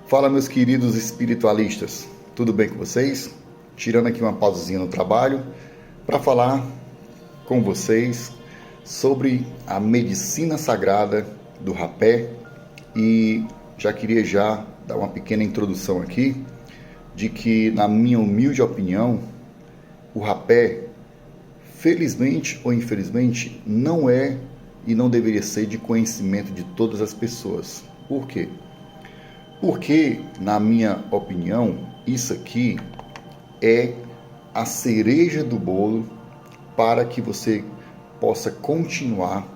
Fala, meus queridos espiritualistas, tudo bem com vocês? Tirando aqui uma pausazinha no trabalho para falar com vocês sobre a medicina sagrada do rapé, e já queria dar uma pequena introdução aqui de que, na minha humilde opinião, o rapé, felizmente ou infelizmente, não é e não deveria ser de conhecimento de todas as pessoas. Por quê? Porque, na minha opinião, isso aqui é a cereja do bolo para que você possa continuar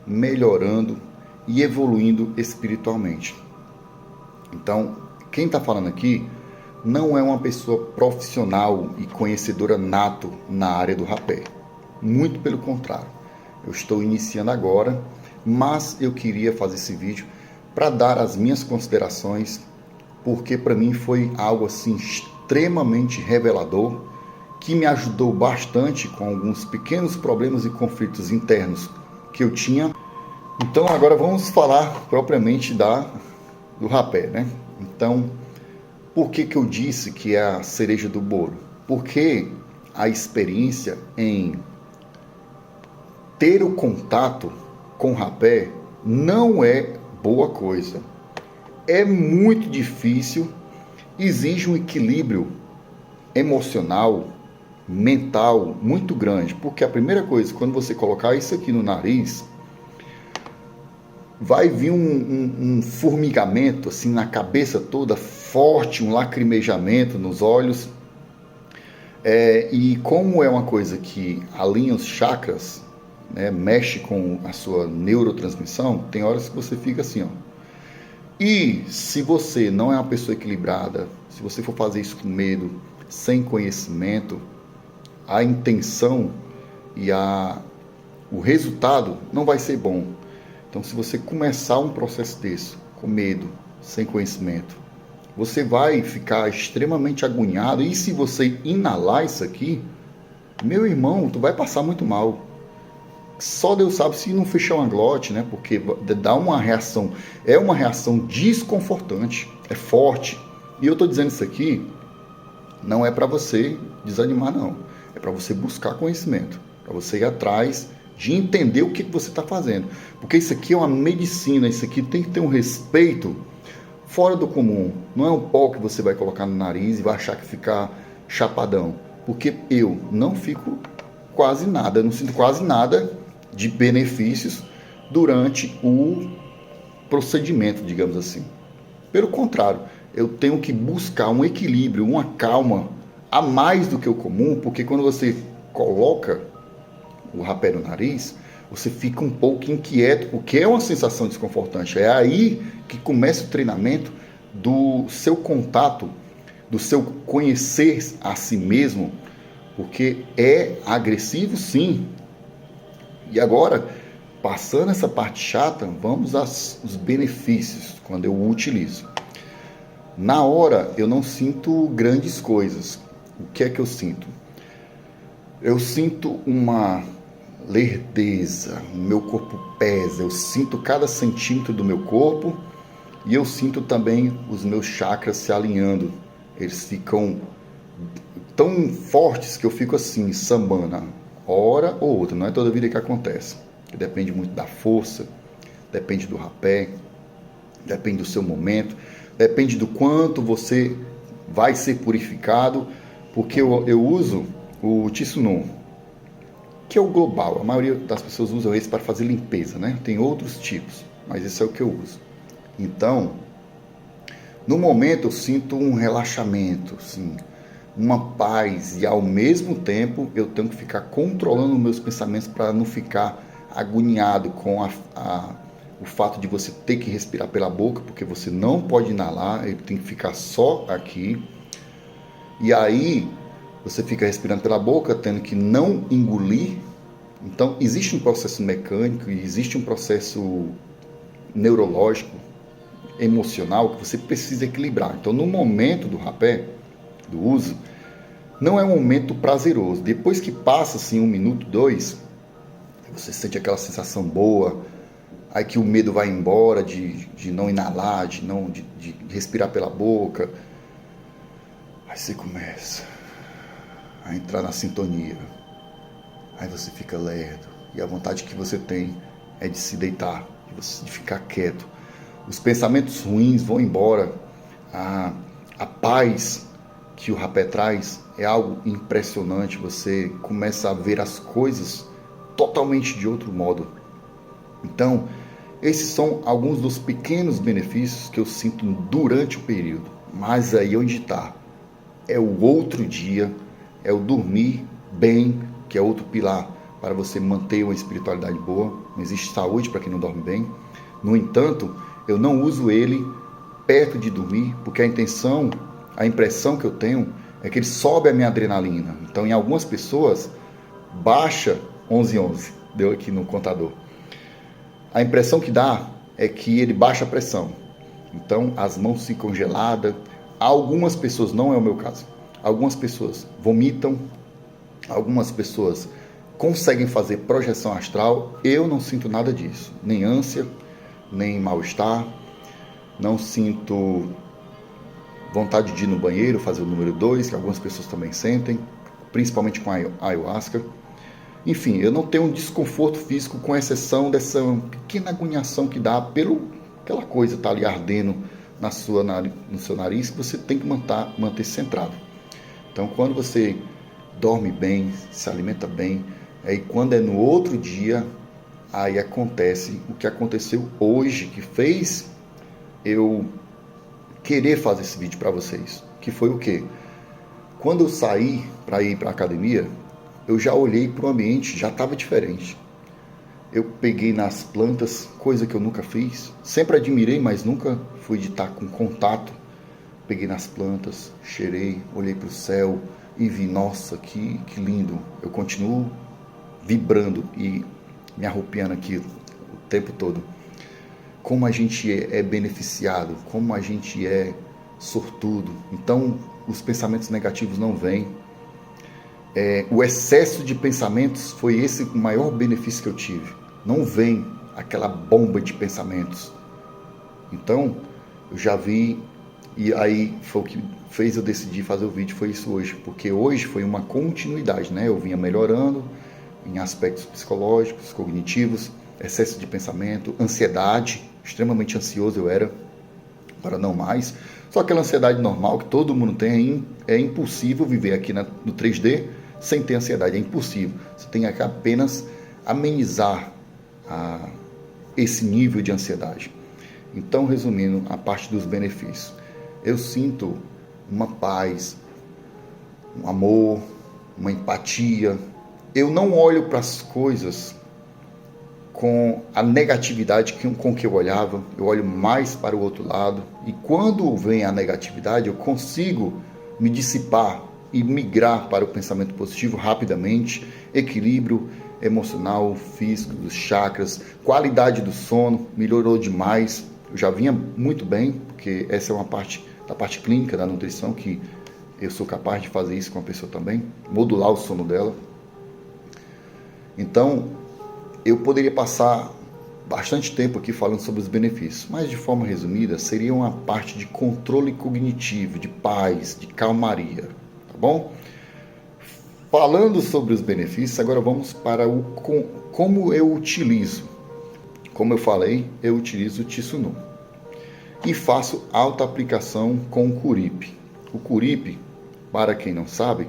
melhorando e evoluindo espiritualmente. Então, quem está falando aqui não é uma pessoa profissional e conhecedora nato na área do rapé. Muito pelo contrário. Eu estou iniciando agora, mas eu queria fazer esse vídeo para dar as minhas considerações, porque para mim foi algo assim extremamente revelador, que me ajudou bastante com alguns pequenos problemas e conflitos internos que eu tinha. Então agora vamos falar propriamente do rapé, né? Então, por que eu disse que é a cereja do bolo? Porque a experiência em ter o contato com o rapé não é boa coisa. É muito difícil, exige um equilíbrio emocional, mental muito grande, porque a primeira coisa, quando você colocar isso aqui no nariz, vai vir um formigamento assim na cabeça toda, forte, um lacrimejamento nos olhos, e como é uma coisa que alinha os chakras, né, mexe com a sua neurotransmissão, tem horas que você fica assim, ó. E se você não é uma pessoa equilibrada, se você for fazer isso com medo, sem conhecimento, a intenção e o resultado não vai ser bom. Então, se você começar um processo desse, com medo, sem conhecimento, você vai ficar extremamente agoniado. E se você inalar isso aqui, meu irmão, tu vai passar muito mal. Só Deus sabe se não fechar uma glote, né? Porque dá uma reação, é uma reação desconfortante, é forte. E eu tô dizendo isso aqui, não é para você desanimar, não. É para você buscar conhecimento, para você ir atrás de entender o que você está fazendo. Porque isso aqui é uma medicina, isso aqui tem que ter um respeito fora do comum. Não é um pó que você vai colocar no nariz e vai achar que fica chapadão. Porque eu não fico quase nada, eu não sinto quase nada de benefícios durante o procedimento, digamos assim. Pelo contrário, eu tenho que buscar um equilíbrio, uma calma a mais do que o comum, porque quando você coloca o rapé no nariz, você fica um pouco inquieto, porque é uma sensação desconfortante. É aí que começa o treinamento do seu contato, do seu conhecer a si mesmo, porque é agressivo, sim. E agora, passando essa parte chata, vamos aos benefícios quando eu o utilizo. Na hora, eu não sinto grandes coisas. O que é que eu sinto? Eu sinto uma lerdeza, o meu corpo pesa, eu sinto cada centímetro do meu corpo e eu sinto também os meus chakras se alinhando. Eles ficam tão fortes que eu fico assim, sambando, hora ou outra, não é toda vida que acontece. Depende muito da força, depende do rapé, depende do seu momento, depende do quanto você vai ser purificado, porque eu uso o Tsunon, que é o global. A maioria das pessoas usam esse para fazer limpeza, né? Tem outros tipos, mas esse é o que eu uso. Então, no momento eu sinto um relaxamento, assim, uma paz, e ao mesmo tempo eu tenho que ficar controlando meus pensamentos para não ficar agoniado com o fato de você ter que respirar pela boca, porque você não pode inalar, ele tem que ficar só aqui. E aí você fica respirando pela boca, tendo que não engolir. Então existe um processo mecânico, existe um processo neurológico, emocional, que você precisa equilibrar. Então, no momento do rapé, do uso, não é um momento prazeroso. Depois que passa assim 1 minuto, 2, você sente aquela sensação boa, aí que o medo vai embora de não inalar, de respirar pela boca. Aí você começa a entrar na sintonia. Aí você fica lerdo. E a vontade que você tem é de se deitar, de ficar quieto. Os pensamentos ruins vão embora. A paz que o rapé traz é algo impressionante. Você começa a ver as coisas totalmente de outro modo. Então, esses são alguns dos pequenos benefícios que eu sinto durante o período. Mas aí onde está? É o outro dia, é o dormir bem, que é outro pilar para você manter uma espiritualidade boa. Não existe saúde para quem não dorme bem. No entanto, eu não uso ele perto de dormir, porque a impressão que eu tenho é que ele sobe a minha adrenalina. Então, em algumas pessoas, baixa 11:11, deu aqui no contador. A impressão que dá é que ele baixa a pressão. Então, as mãos ficam geladas. Algumas pessoas, não é o meu caso, algumas pessoas vomitam, algumas pessoas conseguem fazer projeção astral. Eu não sinto nada disso, nem ânsia, nem mal-estar, não sinto vontade de ir no banheiro, fazer o número 2, que algumas pessoas também sentem, principalmente com a ayahuasca. Enfim, eu não tenho um desconforto físico, com exceção dessa pequena agoniação que dá aquela coisa tá ali ardendo no seu nariz, que você tem que manter centrado. Então, quando você dorme bem, se alimenta bem, aí quando é no outro dia, aí acontece o que aconteceu hoje, que fez eu querer fazer esse vídeo para vocês, que foi o quê? Quando eu saí para ir para a academia, eu já olhei para o ambiente, já estava diferente. Eu peguei nas plantas, coisa que eu nunca fiz, sempre admirei, mas nunca fui de estar com contato. Peguei nas plantas, cheirei, olhei para o céu e vi, nossa, que lindo. Eu continuo vibrando e me arrupiando aqui o tempo todo. Como a gente é beneficiado, como a gente é sortudo. Então, os pensamentos negativos não vêm. O excesso de pensamentos foi esse o maior benefício que eu tive. Não vem aquela bomba de pensamentos. Então, eu já vi, e aí foi o que fez eu decidir fazer o vídeo, foi isso hoje, porque hoje foi uma continuidade, né? Eu vinha melhorando em aspectos psicológicos, cognitivos, excesso de pensamento, ansiedade, extremamente ansioso eu era, agora não mais. Só aquela ansiedade normal que todo mundo tem, é impossível viver aqui no 3D sem ter ansiedade, é impossível. Você tem que apenas amenizar esse nível de ansiedade. Então, resumindo a parte dos benefícios, eu sinto uma paz, um amor, uma empatia. Eu não olho para as coisas com a negatividade com que eu olhava, eu olho mais para o outro lado, e quando vem a negatividade, eu consigo me dissipar e migrar para o pensamento positivo rapidamente. Equilíbrio emocional, físico, dos chakras, qualidade do sono melhorou demais. Eu já vinha muito bem, porque essa é uma parte da parte clínica da nutrição, que eu sou capaz de fazer isso com a pessoa também, modular o sono dela. Então, eu poderia passar bastante tempo aqui falando sobre os benefícios, mas de forma resumida, seria uma parte de controle cognitivo, de paz, de calmaria, tá bom? Falando sobre os benefícios, agora vamos para como eu utilizo. Como eu falei, eu utilizo o Tsunu e faço alta aplicação com o curipe. O curipe, para quem não sabe,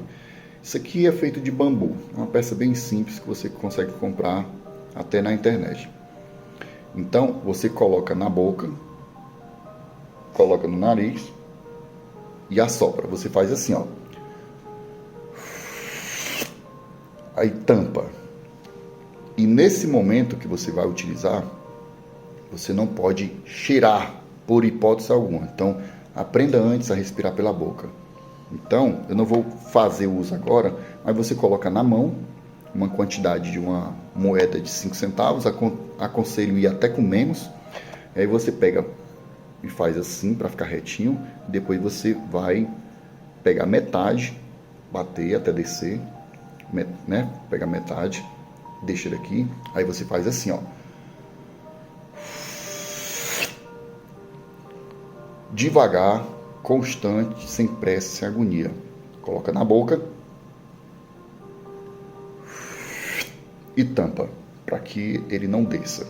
isso aqui é feito de bambu, é uma peça bem simples que você consegue comprar até na internet. Então, você coloca na boca, coloca no nariz e assopra. Você faz assim, ó. Aí tampa. E nesse momento que você vai utilizar, você não pode cheirar por hipótese alguma. Então, aprenda antes a respirar pela boca. Então, eu não vou fazer uso agora, mas você coloca na mão uma quantidade de uma moeda de 5 centavos, aconselho ir até com menos. Aí você pega e faz assim para ficar retinho, depois você vai pegar metade, bater até descer, né? Pega metade, deixa ele aqui, aí você faz assim, ó. devagar, constante, sem pressa, sem agonia. Coloca na boca e tampa, para que ele não desça.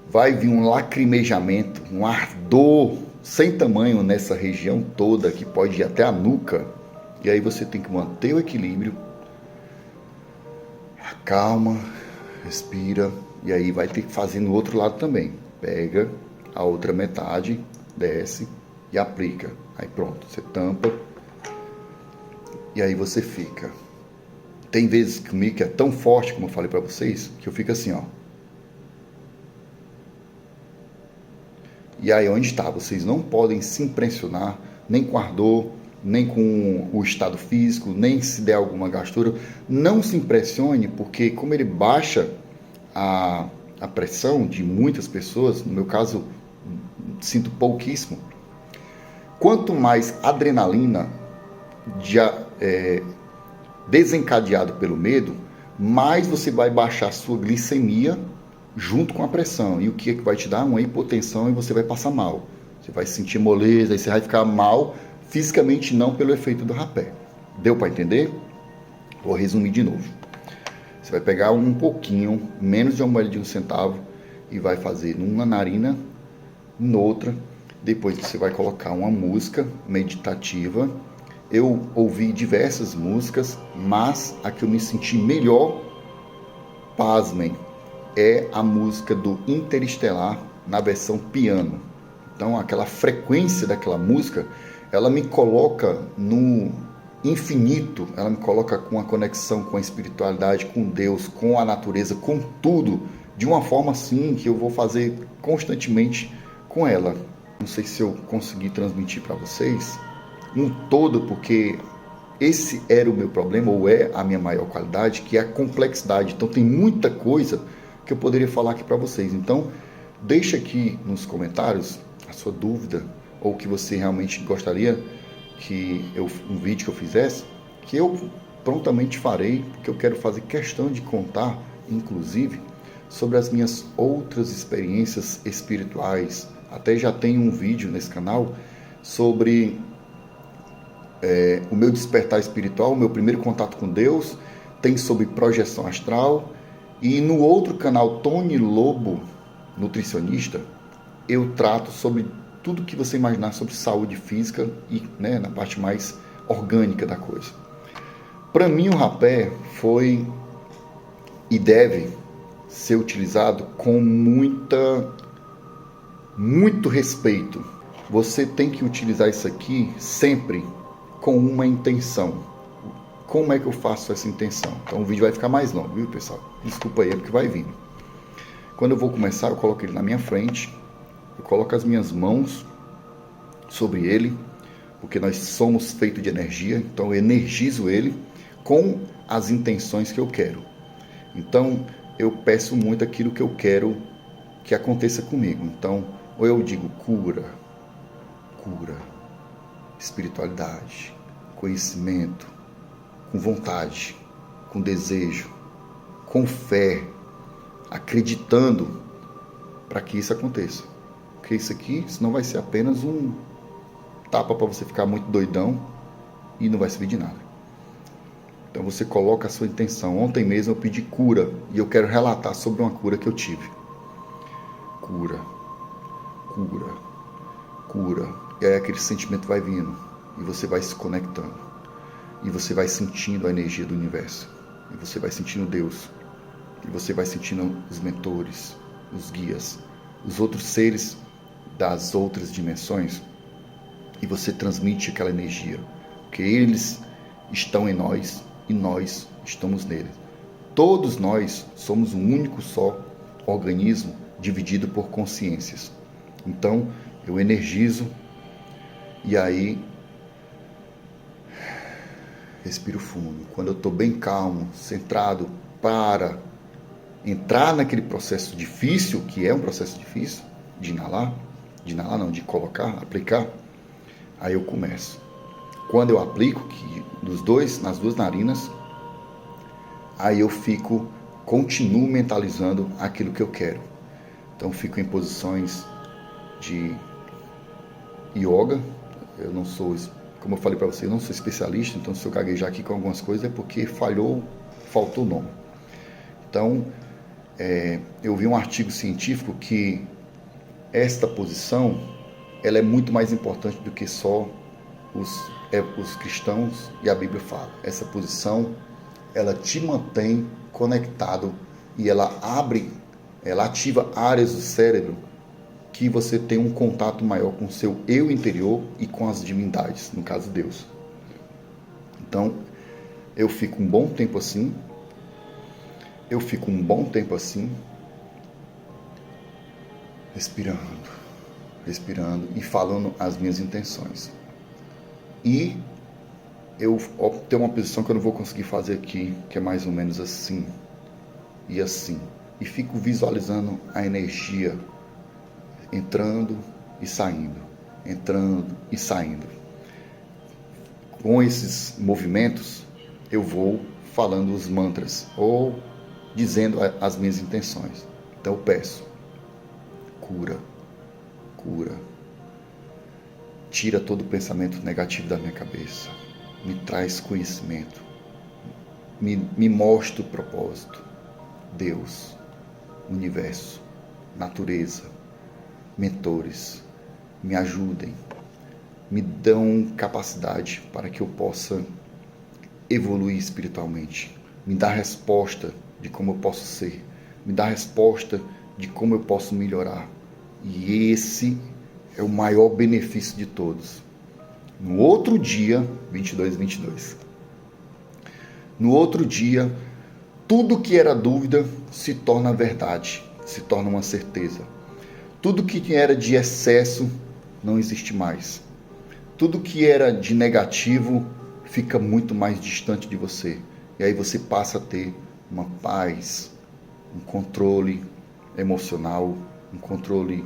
Vai vir um lacrimejamento, um ardor sem tamanho nessa região toda, que pode ir até a nuca. E aí você tem que manter o equilíbrio, acalma, respira, e aí vai ter que fazer no outro lado também. Pega a outra metade, desce e aplica. Aí pronto, você tampa e aí você fica. Tem vezes comigo que é tão forte, como eu falei para vocês, que eu fico assim, ó. E aí onde está? Vocês não podem se impressionar nem com ardor, nem com o estado físico, nem se der alguma gastura. Não se impressione, porque como ele baixa a pressão de muitas pessoas, no meu caso, sinto pouquíssimo. Quanto mais adrenalina desencadeado pelo medo, mais você vai baixar a sua glicemia junto com a pressão. E o que é que vai te dar? Uma hipotensão, e você vai passar mal. Você vai sentir moleza, e você vai ficar mal fisicamente, não pelo efeito do rapé. Deu para entender? Vou resumir de novo. Você vai pegar um pouquinho, menos de uma moeda de 1 centavo, e vai fazer numa narina, noutra. Depois você vai colocar uma música meditativa. Eu ouvi diversas músicas, mas a que eu me senti melhor, pasmem, é a música do Interestelar na versão piano. Então aquela frequência daquela música, ela me coloca no infinito, ela me coloca com a conexão com a espiritualidade, com Deus, com a natureza, com tudo, de uma forma assim que eu vou fazer constantemente com ela. Não sei se eu consegui transmitir para vocês um todo, porque esse era o meu problema, ou é a minha maior qualidade, que é a complexidade. Então tem muita coisa que eu poderia falar aqui para vocês. Então deixa aqui nos comentários a sua dúvida, ou que você realmente gostaria que um vídeo que eu fizesse, que eu prontamente farei, porque eu quero fazer questão de contar, inclusive, sobre as minhas outras experiências espirituais. Até já tem um vídeo nesse canal sobre o meu despertar espiritual, o meu primeiro contato com Deus, tem sobre projeção astral, e no outro canal, Tony Lobo, nutricionista, eu trato sobre tudo que você imaginar sobre saúde física e na parte mais orgânica da coisa. Para mim, o rapé foi e deve ser utilizado com muito respeito. Você tem que utilizar isso aqui sempre com uma intenção. Como é que eu faço essa intenção? Então o vídeo vai ficar mais longo, viu, pessoal? Desculpa aí, porque vai vindo. Quando eu vou começar, eu coloco ele na minha frente, eu coloco as minhas mãos sobre ele, porque nós somos feitos de energia, então eu energizo ele com as intenções que eu quero. Então eu peço muito aquilo que eu quero que aconteça comigo. Então, ou eu digo cura, espiritualidade, conhecimento, com vontade, com desejo, com fé, acreditando para que isso aconteça. Porque isso aqui, senão vai ser apenas um tapa para você ficar muito doidão e não vai servir de nada. Então você coloca a sua intenção. Ontem mesmo eu pedi cura e eu quero relatar sobre uma cura que eu tive. Cura. E aí aquele sentimento vai vindo e você vai se conectando. E você vai sentindo a energia do universo. E você vai sentindo Deus. E você vai sentindo os mentores, os guias, os outros seres das outras dimensões. E você transmite aquela energia. Porque eles estão em nós e nós estamos neles. Todos nós somos um único só organismo dividido por consciências. Então, eu energizo e aí respiro fundo. Quando eu estou bem calmo, centrado, para entrar naquele processo difícil, que é um processo difícil, de colocar, aplicar, aí eu começo. Quando eu aplico, que nas duas narinas, aí eu continuo mentalizando aquilo que eu quero. Então fico em posições de yoga. Eu não sou, como eu falei para você, eu não sou especialista, então se eu gaguejar aqui com algumas coisas é porque faltou o nome. Então, eu vi um artigo científico que esta posição, ela é muito mais importante do que só os cristãos e a Bíblia fala. Essa posição, ela te mantém conectado e ela ativa áreas do cérebro que você tem um contato maior com o seu eu interior e com as divindades, no caso Deus. Então, eu fico um bom tempo assim, respirando e falando as minhas intenções. E eu tenho uma posição que eu não vou conseguir fazer aqui, que é mais ou menos assim e assim. E fico visualizando a energia entrando e saindo, entrando e saindo. Com esses movimentos, eu vou falando os mantras ou dizendo as minhas intenções. Então eu peço: cura, cura. Tira todo o pensamento negativo da minha cabeça. Me traz conhecimento. Me mostra o propósito. Deus, universo, natureza, mentores, me ajudem, me dão capacidade para que eu possa evoluir espiritualmente, me dá resposta de como eu posso ser, me dá resposta de como eu posso melhorar. E esse é o maior benefício de todos. No outro dia, 22, no outro dia, tudo que era dúvida se torna verdade, se torna uma certeza. Tudo que era de excesso não existe mais. Tudo que era de negativo fica muito mais distante de você. E aí você passa a ter uma paz, um controle emocional, um controle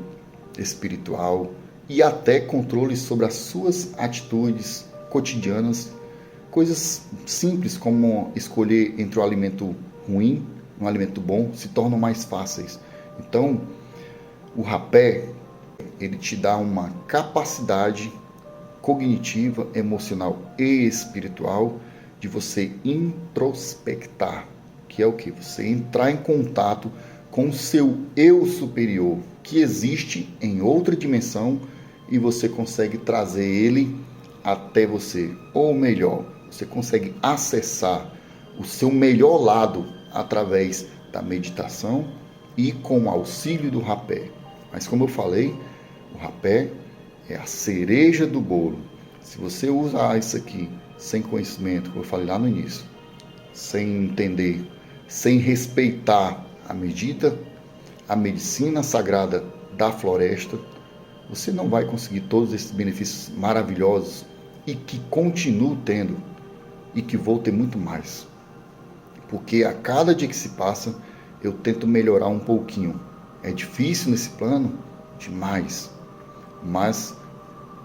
espiritual e até controle sobre as suas atitudes cotidianas. Coisas simples como escolher entre um alimento ruim e um alimento bom se tornam mais fáceis. Então, o rapé, ele te dá uma capacidade cognitiva, emocional e espiritual de você introspectar, que é o que? Você entrar em contato com o seu eu superior, que existe em outra dimensão e você consegue trazer ele até você. Ou melhor, você consegue acessar o seu melhor lado através da meditação e com o auxílio do rapé. Mas como eu falei, o rapé é a cereja do bolo. Se você usar isso aqui sem conhecimento, como eu falei lá no início, sem entender, sem respeitar a medicina sagrada da floresta, você não vai conseguir todos esses benefícios maravilhosos e que continuo tendo e que vou ter muito mais. Porque a cada dia que se passa, eu tento melhorar um pouquinho. É difícil nesse plano? Demais. Mas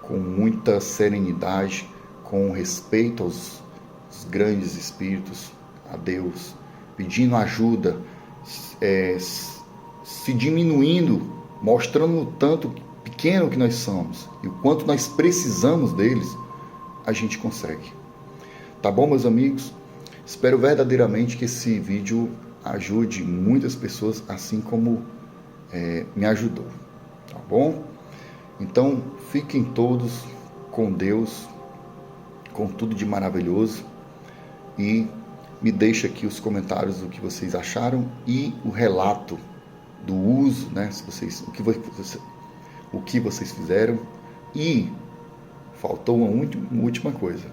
com muita serenidade, com respeito aos grandes espíritos, a Deus, pedindo ajuda, se diminuindo, mostrando o tanto pequeno que nós somos e o quanto nós precisamos deles, a gente consegue. Tá bom, meus amigos? Espero verdadeiramente que esse vídeo ajude muitas pessoas, assim como me ajudou. Tá bom? Então, fiquem todos com Deus, com tudo de maravilhoso, e me deixe aqui os comentários do que vocês acharam e o relato do uso, né? O que vocês fizeram. E faltou uma última coisa.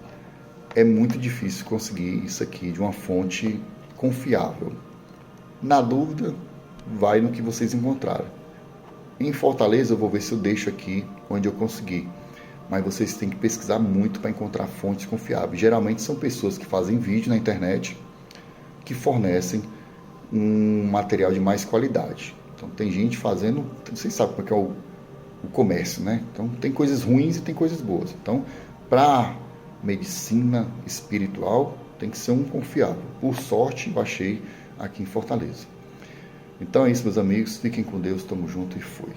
É muito difícil conseguir isso aqui de uma fonte confiável. Na dúvida, vai no que vocês encontraram. Em Fortaleza eu vou ver se eu deixo aqui onde eu conseguir. Mas vocês têm que pesquisar muito para encontrar fontes confiáveis. Geralmente são pessoas que fazem vídeo na internet, que fornecem um material de mais qualidade. Então tem gente fazendo, vocês sabem como é que é o comércio, né? Então tem coisas ruins e tem coisas boas. Então, para medicina espiritual, tem que ser um confiável. Por sorte, eu achei aqui em Fortaleza. Então é isso, meus amigos. Fiquem com Deus. Tamo junto e fui.